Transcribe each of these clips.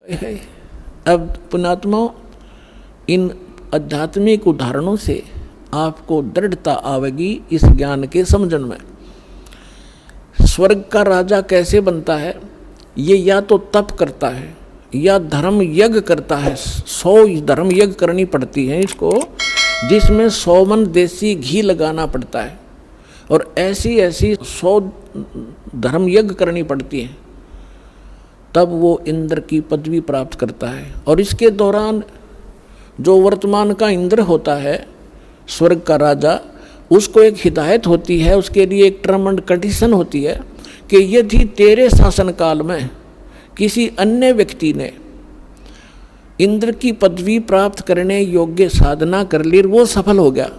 है। अब पुण्यात्माओं, इन आध्यात्मिक उदाहरणों से आपको दृढ़ता आवेगी इस ज्ञान के समझन में। स्वर्ग का राजा कैसे बनता है? ये या तो तप करता है या धर्म यज्ञ करता है। 100 धर्म यज्ञ करनी पड़ती है इसको, जिसमें 100 मन देसी घी लगाना पड़ता है, और ऐसी 100 धर्म यज्ञ करनी पड़ती है, तब वो इंद्र की पदवी प्राप्त करता है। और इसके दौरान जो वर्तमान का इंद्र होता है, स्वर्ग का राजा, उसको एक हिदायत होती है, उसके लिए एक टर्म एंड कंडीशन होती है कि यदि तेरे शासनकाल में किसी अन्य व्यक्ति ने इंद्र की पदवी प्राप्त करने योग्य साधना कर ली, वो सफल हो गया,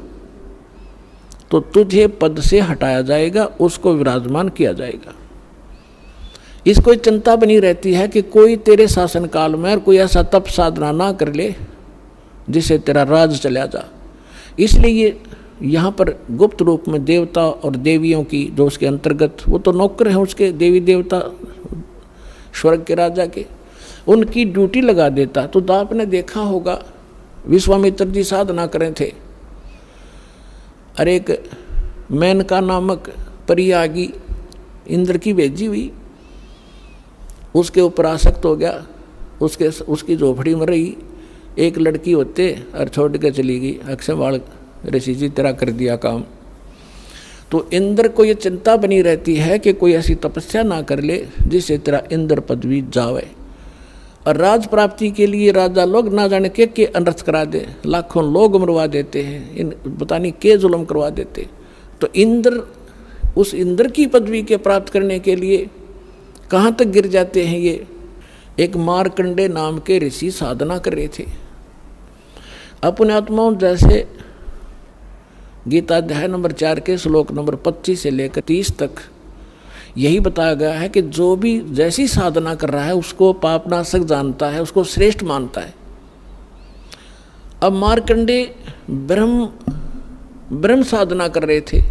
तो तुझे पद से हटाया जाएगा, उसको विराजमान किया जाएगा। इसको चिंता बनी रहती है कि कोई तेरे शासनकाल में कोई ऐसा तप साधना ना कर ले जिससे तेरा राज चला जा। इसलिए यहाँ पर गुप्त रूप में देवता और देवियों की, जो उसके अंतर्गत, वो तो नौकर हैं उसके, देवी देवता स्वर्ग के राजा के, उनकी ड्यूटी लगा देता। तो आपने देखा होगा, विश्वामित्र जी साधना करें थे, और एक मेनका नामक परियागी इंद्र की भेजी हुई, उसके ऊपर आसक्त हो गया, उसकी झोपड़ी में रही। एक लड़की होते और छोड़ के चली गई, अक्षय बाल ऋषि जी तेरा कर दिया काम। तो इंद्र को ये चिंता बनी रहती है कि कोई ऐसी तपस्या ना कर ले जिससे तेरा इंद्र पदवी जावे। और राज प्राप्ति के लिए राजा लोग ना जाने के अनर्थ करा दे, लाखों लोग मरवा देते हैं, पता नहीं के जुल्म करवा देते। तो इंद्र, उस इंद्र की पदवी के प्राप्त करने के लिए कहाँ तक गिर जाते हैं ये। एक मार्कंडे नाम के ऋषि साधना कर रहे थे। अपने आत्माओं, जैसे गीता अध्याय नंबर 4 के श्लोक नंबर 25 से लेकर 30 तक यही बताया गया है कि जो भी जैसी साधना कर रहा है उसको पापनाशक जानता है, उसको श्रेष्ठ मानता है। अब मार्कंडे ब्रह्म साधना कर रहे थे,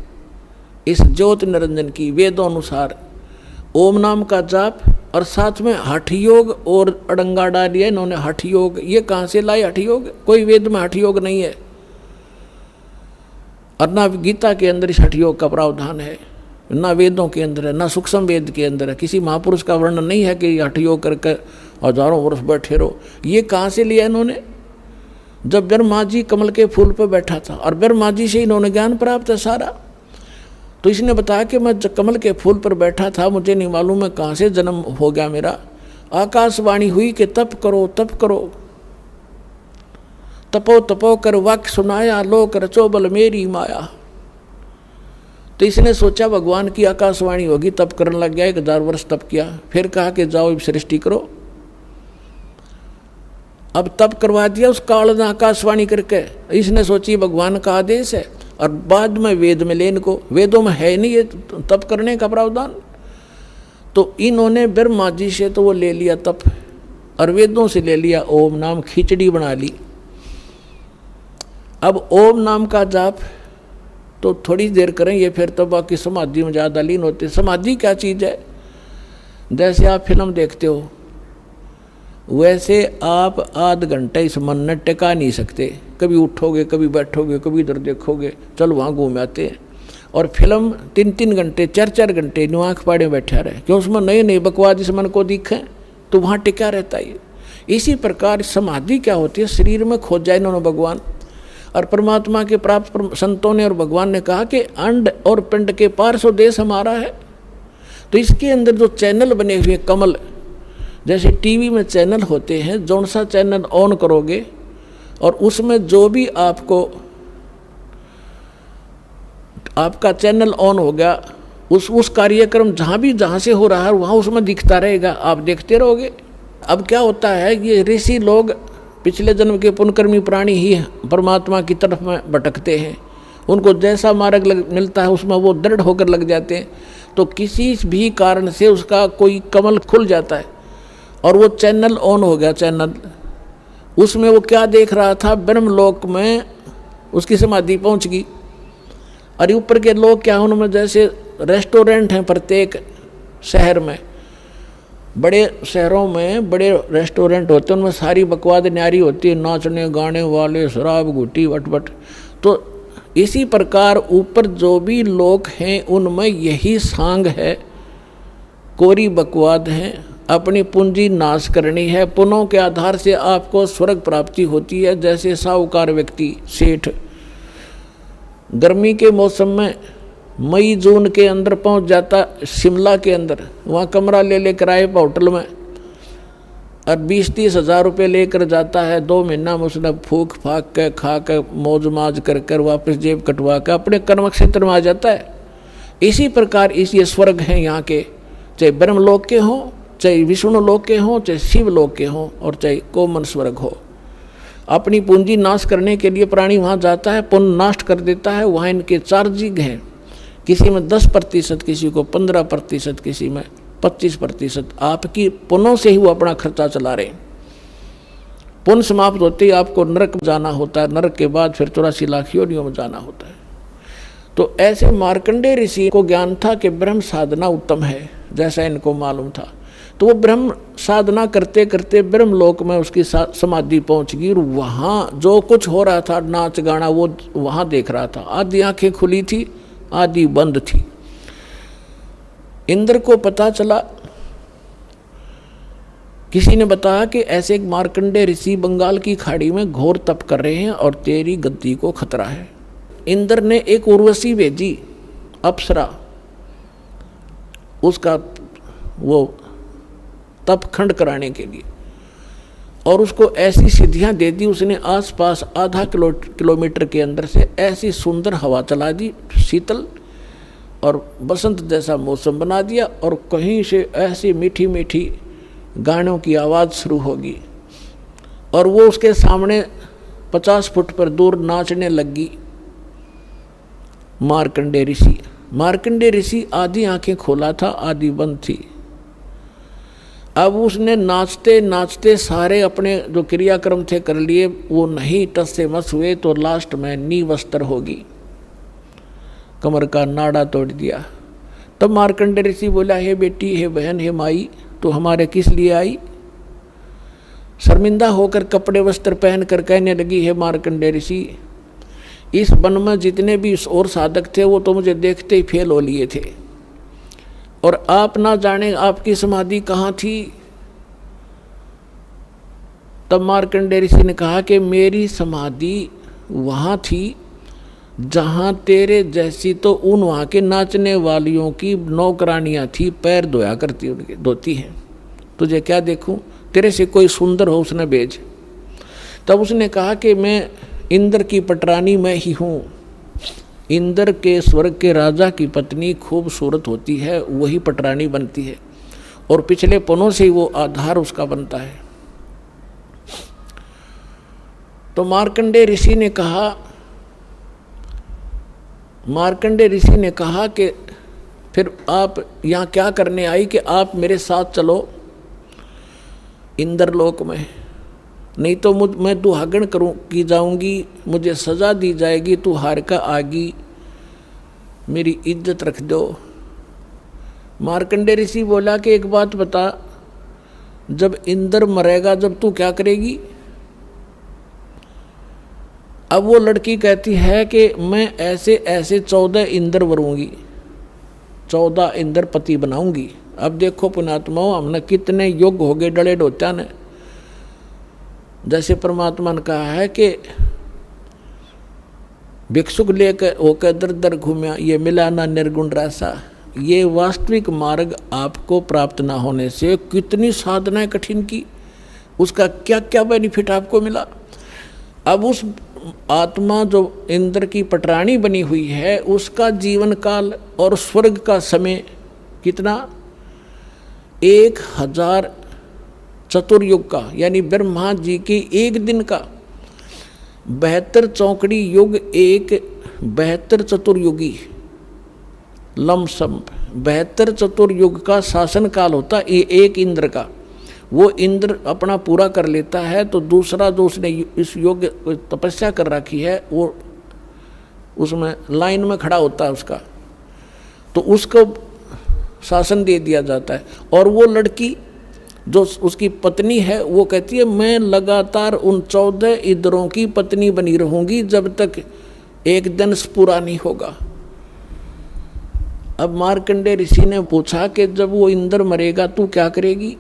इस ज्योति निरंजन की, वेदों अनुसार ओम नाम का जाप, और साथ में हठ योग और अड़ंगा डाल दिया इन्होंने। हठ योग ये कहाँ से लाए? हठ योग कोई वेद में हठ योग नहीं है, और ना गीता के अंदर इस हठ योग का प्रावधान है, ना वेदों के अंदर है, ना सूक्ष्म वेद के अंदर है। किसी महापुरुष का वर्णन नहीं है कि हठ योग करके हजारों वर्ष बैठे रहो। ये कहाँ से लिया इन्होंने? जब ब्रह्मा जी कमल के फूल पर बैठा था, और ब्रह्मा जी से इन्होंने ज्ञान प्राप्त है सारा। तो इसने बताया कि मैं जब कमल के फूल पर बैठा था, मुझे नहीं मालूम है कहाँ से जन्म हो गया मेरा। आकाशवाणी हुई कि तप करो तप करो, तपो तपो कर वाक्य सुनाया, लोक रचो बल मेरी माया। तो इसने सोचा भगवान की आकाशवाणी होगी, तप करने लग गया। 1000 वर्ष तप किया, फिर कहा कि जाओ सृष्टि करो। अब तप करवा दिया उस काल ने आकाशवाणी करके। इसने सोची भगवान का आदेश है, और बाद में वेद में ले इनको, वेदों में है नहीं ये तप करने का प्रावधान। तो इन्होंने ब्रह्मा जी से तो वो ले लिया तप, और वेदों से ले लिया ओम नाम, खिचड़ी बना ली। अब ओम नाम का जाप तो थोड़ी देर करेंगे, फिर तो बाकी समाधि में ज़्यादा लीन होते। समाधि क्या चीज़ है? जैसे आप फिल्म देखते हो, वैसे आप आध घंटे इस मन में टिका नहीं सकते। कभी उठोगे, कभी बैठोगे, कभी इधर देखोगे, चल वहाँ घूम आते हैं। और फिल्म 3-3 घंटे 4-4 घंटे न्यू आँख पाड़े बैठा रहे, क्यों? उसमें नए नए बकवाद इस मन को दिखे तो वहाँ टिका रहता है। इसी प्रकार समाधि क्या होती है? शरीर में खोजा इन्होंने भगवान, और परमात्मा के प्राप्त संतों ने और भगवान ने कहा कि अंड और पिंड के पार सो देश हमारा है। तो इसके अंदर जो चैनल बने हुए कमल, जैसे टीवी में चैनल होते हैं, जौन सा चैनल ऑन करोगे और उसमें जो भी आपका चैनल ऑन हो गया, उस कार्यक्रम जहाँ से हो रहा है वहाँ उसमें दिखता रहेगा, आप देखते रहोगे। अब क्या होता है, ये ऋषि लोग पिछले जन्म के पुण्यकर्मी प्राणी ही परमात्मा की तरफ में भटकते हैं। उनको जैसा मार्ग मिलता है उसमें वो दृढ़ होकर लग जाते हैं। तो किसी भी कारण से उसका कोई कमल खुल जाता है और वो चैनल ऑन हो गया, चैनल उसमें वो क्या देख रहा था, ब्रह्मलोक में उसकी समाधि पहुंच गई। और ऊपर के लोग क्या, उनमें जैसे रेस्टोरेंट हैं प्रत्येक शहर में, बड़े शहरों में बड़े रेस्टोरेंट होते हैं, उनमें सारी बकवाद न्यारी होती है, नाचने गाने वाले, शराब घुटी वटवट। तो इसी प्रकार ऊपर जो भी लोग हैं उनमें यही सांग है, कोरी बकवाद है, अपनी पूंजी नाश करनी है। पुनों के आधार से आपको स्वर्ग प्राप्ति होती है। जैसे साहूकार व्यक्ति सेठ गर्मी के मौसम में मई जून के अंदर पहुंच जाता शिमला के अंदर, वहाँ कमरा ले किराए पर होटल में, और 20-30 हज़ार रुपये लेकर जाता है। 2 महीना में उसने फूक फाक के खा के मौज माज कर वापस जेब कटवा के अपने कर्म क्षेत्र में आ जाता है। इसी प्रकार ये स्वर्ग हैं यहाँ के, चाहे ब्रह्मलोक के हों, चाहे विष्णु लोक के हों, चाहे शिव लोक के हों, और चाहे कोमन स्वर्ग हो। अपनी पूंजी नाश करने के लिए प्राणी वहाँ जाता है, पुण्य नाश कर देता है। वहाँ इनके चार्जिंग हैं, किसी में 10%, किसी को 15%, किसी में 25%। आपकी पुण्यों से ही वो अपना खर्चा चला रहे हैं। पुण्य समाप्त होते ही आपको नरक में जाना होता है, नरक के बाद फिर 84 लाख योनियों में जाना होता है। तो ऐसे मार्कंडेय ऋषि को ज्ञान था कि ब्रह्म साधना उत्तम है, जैसा इनको मालूम था। तो वो ब्रह्म साधना करते करते ब्रह्मलोक में उसकी समाधि पहुंच गई, और वहाँ जो कुछ हो रहा था नाच गाना वो वहाँ देख रहा था। आधी आंखें खुली थी, आधी बंद थी। इंद्र को पता चला, किसी ने बताया कि ऐसे एक मार्कंडेय ऋषि बंगाल की खाड़ी में घोर तप कर रहे हैं और तेरी गद्दी को खतरा है। इंद्र ने एक उर्वशी भेजी, अप्सरा, उसका वो तप खंड कराने के लिए, और उसको ऐसी सिद्धियां दे दी। उसने आसपास आधा किलोमीटर के अंदर से ऐसी सुंदर हवा चला दी, शीतल और बसंत जैसा मौसम बना दिया, और कहीं से ऐसी मीठी मीठी गानों की आवाज़ शुरू होगी, और वो उसके सामने 50 फुट पर दूर नाचने लगी। मार्कंडेय ऋषि, मार्कंडेय ऋषि आधी आंखें खोला था, आधी बंद थी। अब उसने नाचते नाचते सारे अपने जो क्रियाक्रम थे कर लिए, वो नहीं टस से मस हुए, तो लास्ट में नीवस्त्र होगी, कमर का नाड़ा तोड़ दिया। तब मार्कंडेय ऋषि बोला, हे बेटी, हे बहन, हे माई, तो हमारे किस लिए आई? शर्मिंदा होकर कपड़े वस्त्र पहन कर कहने लगी, हे मार्कंडेय ऋषि, इस वन में जितने भी और साधक थे वो तो मुझे देखते ही फेल हो लिए थे, और आप ना जाने आपकी समाधि कहाँ थी। तब मार्कंडेय ऋषि ने कहा कि मेरी समाधि वहाँ थी जहाँ तेरे जैसी तो उन वहाँ के नाचने वालियों की नौकरानियाँ थी, पैर धोया करती उनके, धोती हैं। तुझे क्या देखूं, तेरे से कोई सुंदर हो उसने भेज। तब उसने कहा कि मैं इंद्र की पटरानी मैं ही हूँ। इंद्र के स्वर्ग के राजा की पत्नी खूबसूरत होती है, वही पटरानी बनती है, और पिछले पनों से ही वो आधार उसका बनता है। तो मार्कंडेय ऋषि ने कहा कि फिर आप यहाँ क्या करने आई कि आप मेरे साथ चलो इंद्रलोक में, नहीं तो मैं दुहागन की जाऊंगी, मुझे सजा दी जाएगी, तू हार का आगी, मेरी इज्जत रख दो। मार्कंडेय ऋषि बोला कि एक बात बता, जब इंद्र मरेगा जब तू क्या करेगी? अब वो लड़की कहती है कि मैं ऐसे ऐसे 14 इंद्र वरूंगी, 14 इंद्र पति बनाऊंगी। अब देखो पुण्यात्माओं, हमने कितने युग हो गए डले डोत्या ने। जैसे परमात्मा ने कहा है कि भिक्षुक लेकर होकर दर दर घूमया, ये मिला ना निर्गुण रसा। ये वास्तविक मार्ग आपको प्राप्त ना होने से कितनी साधनाएं कठिन की, उसका क्या क्या बेनिफिट आपको मिला। अब उस आत्मा जो इंद्र की पटरानी बनी हुई है, उसका जीवन काल और स्वर्ग का समय कितना? 1000 चतुर्युग का, यानी ब्रह्मा जी की एक दिन का 72 चौकड़ी युग, एक 72 चतुर्युगी लमसम 72 चतुर्युग का शासन काल होता ये एक इंद्र का। वो इंद्र अपना पूरा कर लेता है तो दूसरा जो उसने इस योग्य तपस्या कर रखी है वो उसमें लाइन में खड़ा होता है उसका, तो उसको शासन दे दिया जाता है। और वो लड़की जो उसकी पत्नी है वो कहती है मैं लगातार उन 14 इंद्रों की पत्नी बनी रहूंगी जब तक एक दिन पूरा नहीं होगा। अब मार्कंडेय ऋषि ने पूछा कि जब वो इंद्र मरेगा तू क्या करेगी?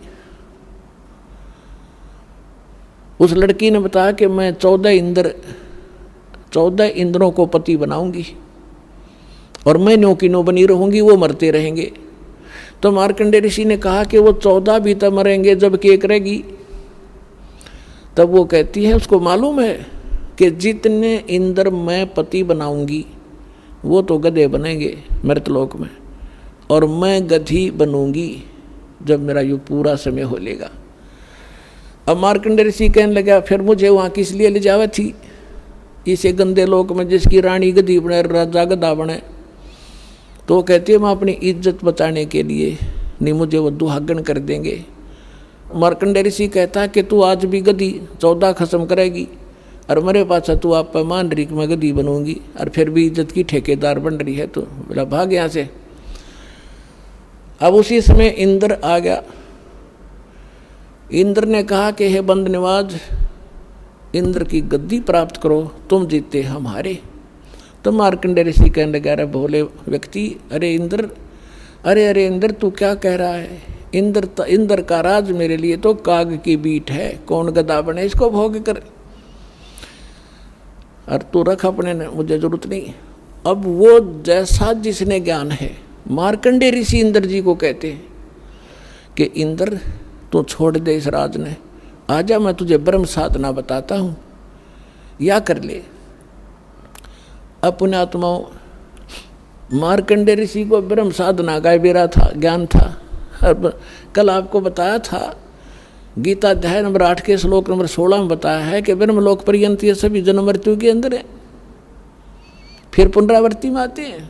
उस लड़की ने बताया कि मैं 14 इंद्रों को पति बनाऊंगी और मैं नो की नो बनी रहूंगी, वो मरते रहेंगे। तो मार्कंडेय ऋषि ने कहा कि वो 14 भी तो मरेंगे जबकि एक रहेगी। तब वो कहती है उसको मालूम है कि जितने इंद्र मैं पति बनाऊंगी वो तो गधे बनेंगे मृतलोक में, और मैं गधी बनूंगी जब मेरा ये पूरा समय हो लेगा। अब मार्कंडेय ऋषि कहने लगा फिर मुझे वहाँ किस लिए ले जावे थी, इसे गंदे लोक में जिसकी रानी गधी बने राजा गधा बने। तो वो कहती है मैं अपनी इज्जत बचाने के लिए, नहीं मुझे वो दुहागन कर देंगे। मार्कंडेय ऋषि कहता है कि तू आज भी गधी 14 खत्म करेगी और मेरे पास तू आप मान रही कि मैं गधी बनूंगी और फिर भी इज्जत की ठेकेदार बन रही है, तो बोला भाग यहाँ से। अब उसी समय इंद्र आ गया। इंद्र ने कहा कि हे बंद निवाज, इंद्र की गद्दी प्राप्त करो, तुम जीते हम हारे। तो मार्कंडेय ऋषि कहने लगा अरे भोले व्यक्ति, अरे इंद्र तू क्या कह रहा है? इंद्र का राज मेरे लिए तो काग की बीट है, कौन गधा बने इसको भोग कर, और तू रख अपने ने, मुझे जरूरत नहीं। अब वो जैसा जिसने ज्ञान है, मार्कंडेय ऋषि इंद्र जी को कहते हैं कि इंद्र तू छोड़ दे इस राज ने, आजा मैं तुझे ब्रह्म साधना बताता हूँ, या कर ले। अपने आत्माओं मार्कंडेय ऋषि को ब्रह्म साधना का बेरा था, ज्ञान था। अब कल आपको बताया था, गीता अध्याय नंबर 8 के श्लोक नंबर 16 में बताया है कि ब्रह्मलोक पर्यंत ये सभी जन्म मृत्यु के अंदर है, फिर पुनरावृत्ति में आते हैं,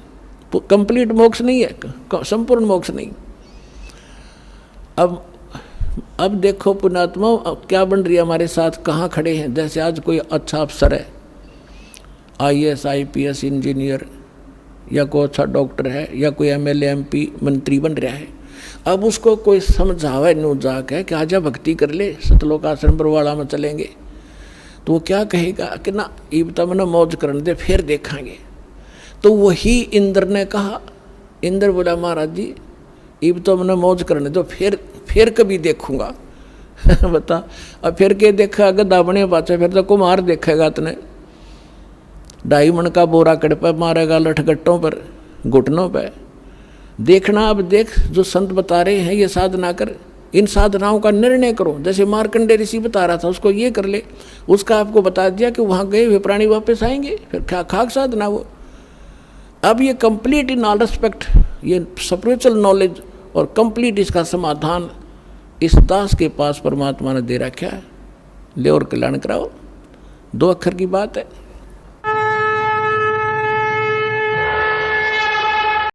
कंप्लीट मोक्ष नहीं है, संपूर्ण मोक्ष नहीं। अब देखो पुण्यात्मा क्या बन रही है हमारे साथ, कहाँ खड़े हैं। जैसे आज कोई अच्छा अफसर है, IAS IPS इंजीनियर, या कोई अच्छा डॉक्टर है, या कोई MLA MP मंत्री बन रहा है। अब उसको कोई समझावे नो जाके कि आजा भक्ति कर ले, सतलोक आश्रम बरवाड़ा में चलेंगे, तो वो क्या कहेगा कि ना इब तब ना मौज करने दे फिर देखेंगे। तो वही इंद्र ने कहा, इंद्र बोला महाराज जी इब तो मैंने मौज करने दो, फिर कभी देखूंगा। बता अब फिर के देखा गधा बने पाचे, फिर तो कुमार देखेगा तने, 2.5 मन का बोरा कड़ पे मारेगा, लठगट्टों पर घुटनों पे। देखना अब देख, जो संत बता रहे हैं ये साधना कर, इन साधनाओं का निर्णय करो। जैसे मार्कंडेय ऋषि बता रहा था उसको ये कर ले, उसका आपको बता दिया कि वहाँ गए हुए प्राणी वापस आएंगे, फिर क्या खाक साधना वो। अब ये कंप्लीट इन ऑल रिस्पेक्ट, ये स्पिरिचुअल नॉलेज और कंप्लीट इसका समाधान इस दास के पास परमात्मा ने दे रखा है। ले और कल्याण कराओ, 2 अक्षर की बात है।